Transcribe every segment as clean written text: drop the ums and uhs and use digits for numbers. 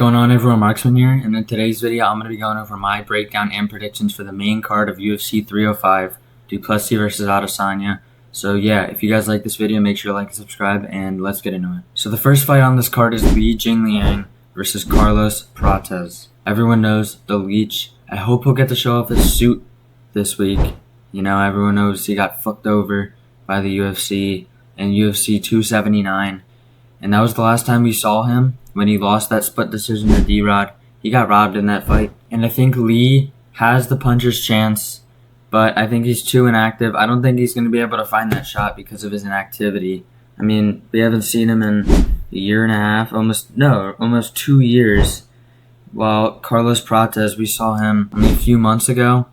going on, everyone? Marksman here, and in today's video I'm going to be going over my breakdown and predictions for the main card of UFC 305, Plessis versus Adesanya. So yeah, if you guys like this video, make sure to like and subscribe, and let's get into it. So the first fight on this card is Jingliang versus Carlos Prates. Everyone knows the Leech. I hope he'll get to show off his suit this week. You know, everyone knows he got fucked over by the UFC in UFC 279. And that was the last time we saw him when he lost that split decision to D-Rod. He got robbed in that fight. And I think Lee has the puncher's chance, but I think he's too inactive. I don't think he's going to be able to find that shot because of his inactivity. I mean, we haven't seen him in a year and a half, almost 2 years. While Carlos Prates, we saw him only a few months ago.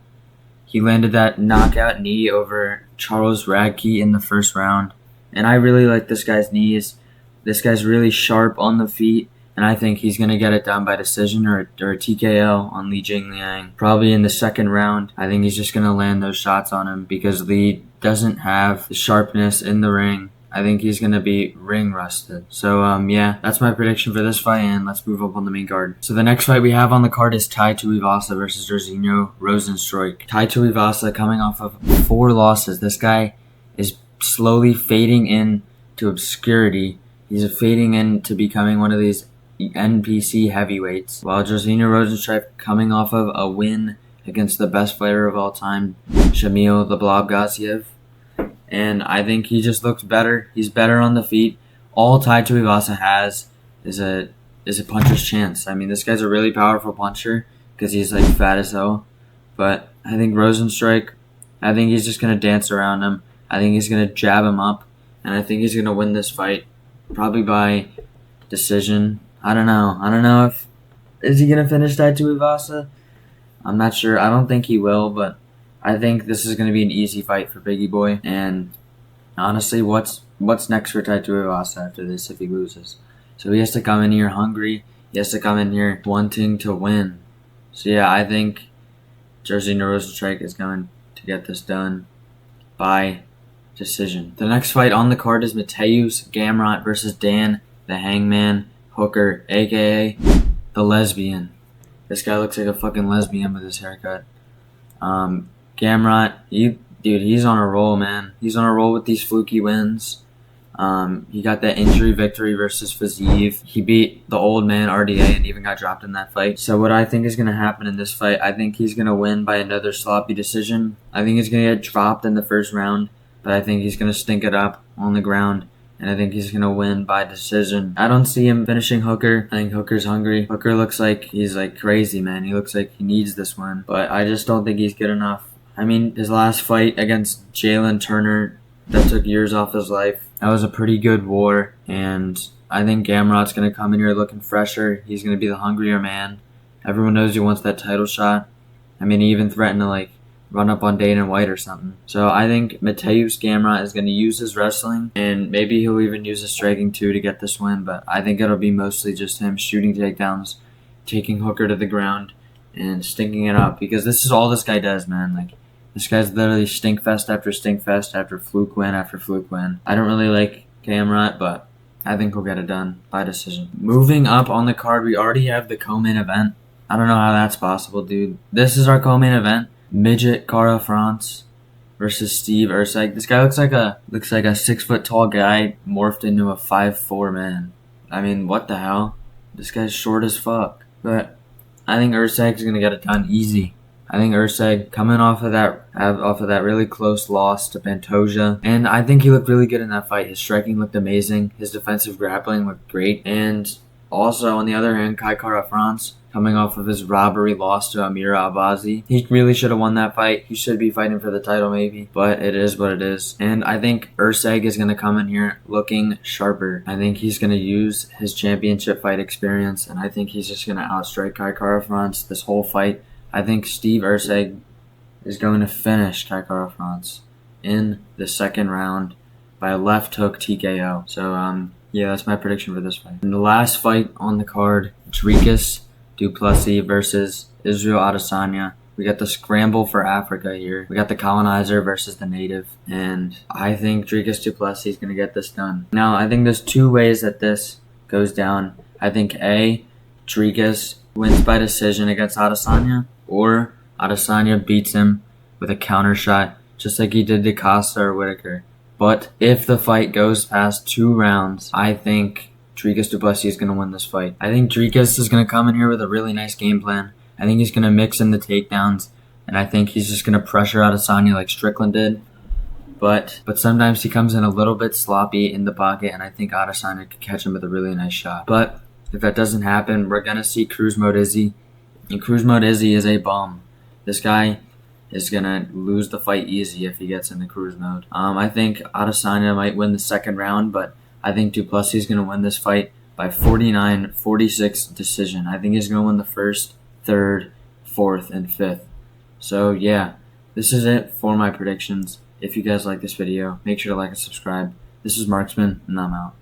He landed that knockout knee over Charles Radke in the first round. And I really like this guy's knees. This guy's really sharp on the feet, and I think he's going to get it done by decision or a TKO on Jingliang. Probably in the second round. I think he's just going to land those shots on him because Lee doesn't have the sharpness in the ring. I think he's going to be ring rusted. So, yeah, that's my prediction for this fight, and let's move up on the main card. So the next fight we have on the card is Tuivasa versus Jarzinho Rozenstruik. Tuivasa coming off of 4 losses. This guy is slowly fading into obscurity. He's fading into becoming one of these NPC heavyweights. While Jarzinho Rozenstruik coming off of a win against the best fighter of all time, Shamil the Blob Gaziev. And I think he just looks better. He's better on the feet. All Tuivasa has is a puncher's chance. I mean, this guy's a really powerful puncher because he's like fat as hell. But I think Rozenstruik, I think he's just going to dance around him. I think he's going to jab him up. And I think he's going to win this fight. Probably by decision. I don't know is he gonna finish Tuivasa? I'm not sure. I don't think he will, but I think this is gonna be an easy fight for Biggie Boy. And honestly, what's next for Tuivasa after this if he loses? So he has to come in here hungry. He has to come in here wanting to win. So yeah, I think Jarzinho Rozenstruik is going to get this done by decision. The next fight on the card is Mateusz Gamrot versus Dan the Hangman Hooker, aka the lesbian. This guy looks like a fucking lesbian with his haircut. Gamrot, he's on a roll, man. He's on a roll with these fluky wins. He got that injury victory versus Fiziev. He beat the old man RDA and even got dropped in that fight. So what I think is going to happen in this fight, I think he's going to win by another sloppy decision. I think he's going to get dropped in the first round. But I think he's going to stink it up on the ground. And I think he's going to win by decision. I don't see him finishing Hooker. I think Hooker's hungry. Hooker looks like he's like crazy, man. He looks like he needs this one. But I just don't think he's good enough. I mean, his last fight against Jalen Turner that took years off his life, that was a pretty good war. And I think Gamrot's going to come in here looking fresher. He's going to be the hungrier man. Everyone knows he wants that title shot. I mean, he even threatened to run up on Dana White or something. So I think Mateusz Gamrot is going to use his wrestling, and maybe he'll even use his striking too to get this win, but I think it'll be mostly just him shooting takedowns, taking Hooker to the ground, and stinking it up, because this is all this guy does, man. This guy's literally stinkfest after stinkfest after fluke win after fluke win. I don't really like Gamrot, but I think he'll get it done by decision. Moving up on the card, we already have the co-main event. I don't know how that's possible, dude. This is our co-main event. Midget Cara France versus Steve Erceg. This guy looks like a 6 foot tall guy morphed into a 5'4" man. I mean, what the hell? This guy's short as fuck. But I think Erceg's gonna get it done easy. I think Erceg coming off of that really close loss to Pantoja, and I think he looked really good in that fight. His striking looked amazing. His defensive grappling looked great. And also on the other hand, Cara France, coming off of his robbery loss to Amir Albazi. He really should have won that fight. He should be fighting for the title maybe, but it is what it is. And I think Erceg is going to come in here looking sharper. I think he's going to use his championship fight experience, and I think he's just going to outstrike Cara France this whole fight. I think Steve Erceg is going to finish Cara France in the second round by a left hook TKO. So, yeah, that's my prediction for this fight. And the last fight on the card, Dricus Plessis versus Israel Adesanya. We got the scramble for Africa here. We got the colonizer versus the native. And I think Dricus Plessis is going to get this done. Now, I think there's 2 ways that this goes down. I think A, Dricus wins by decision against Adesanya, or Adesanya beats him with a counter shot, just like he did to Costa or Whitaker. But if the fight goes past 2 rounds, I think Dricus du Plessis is going to win this fight. I think Dricus is going to come in here with a really nice game plan. I think he's going to mix in the takedowns, and I think he's just going to pressure Adesanya like Strickland did. But sometimes he comes in a little bit sloppy in the pocket, and I think Adesanya could catch him with a really nice shot. But if that doesn't happen, we're going to see Cruise Mode Izzy. And Cruise Mode Izzy is a bum. This guy is going to lose the fight easy if he gets into cruise mode. I think Adesanya might win the second round, but I think du Plessis is going to win this fight by 49-46 decision. I think he's going to win the first, third, fourth, and fifth. So yeah, this is it for my predictions. If you guys like this video, make sure to like and subscribe. This is Marksman, and I'm out.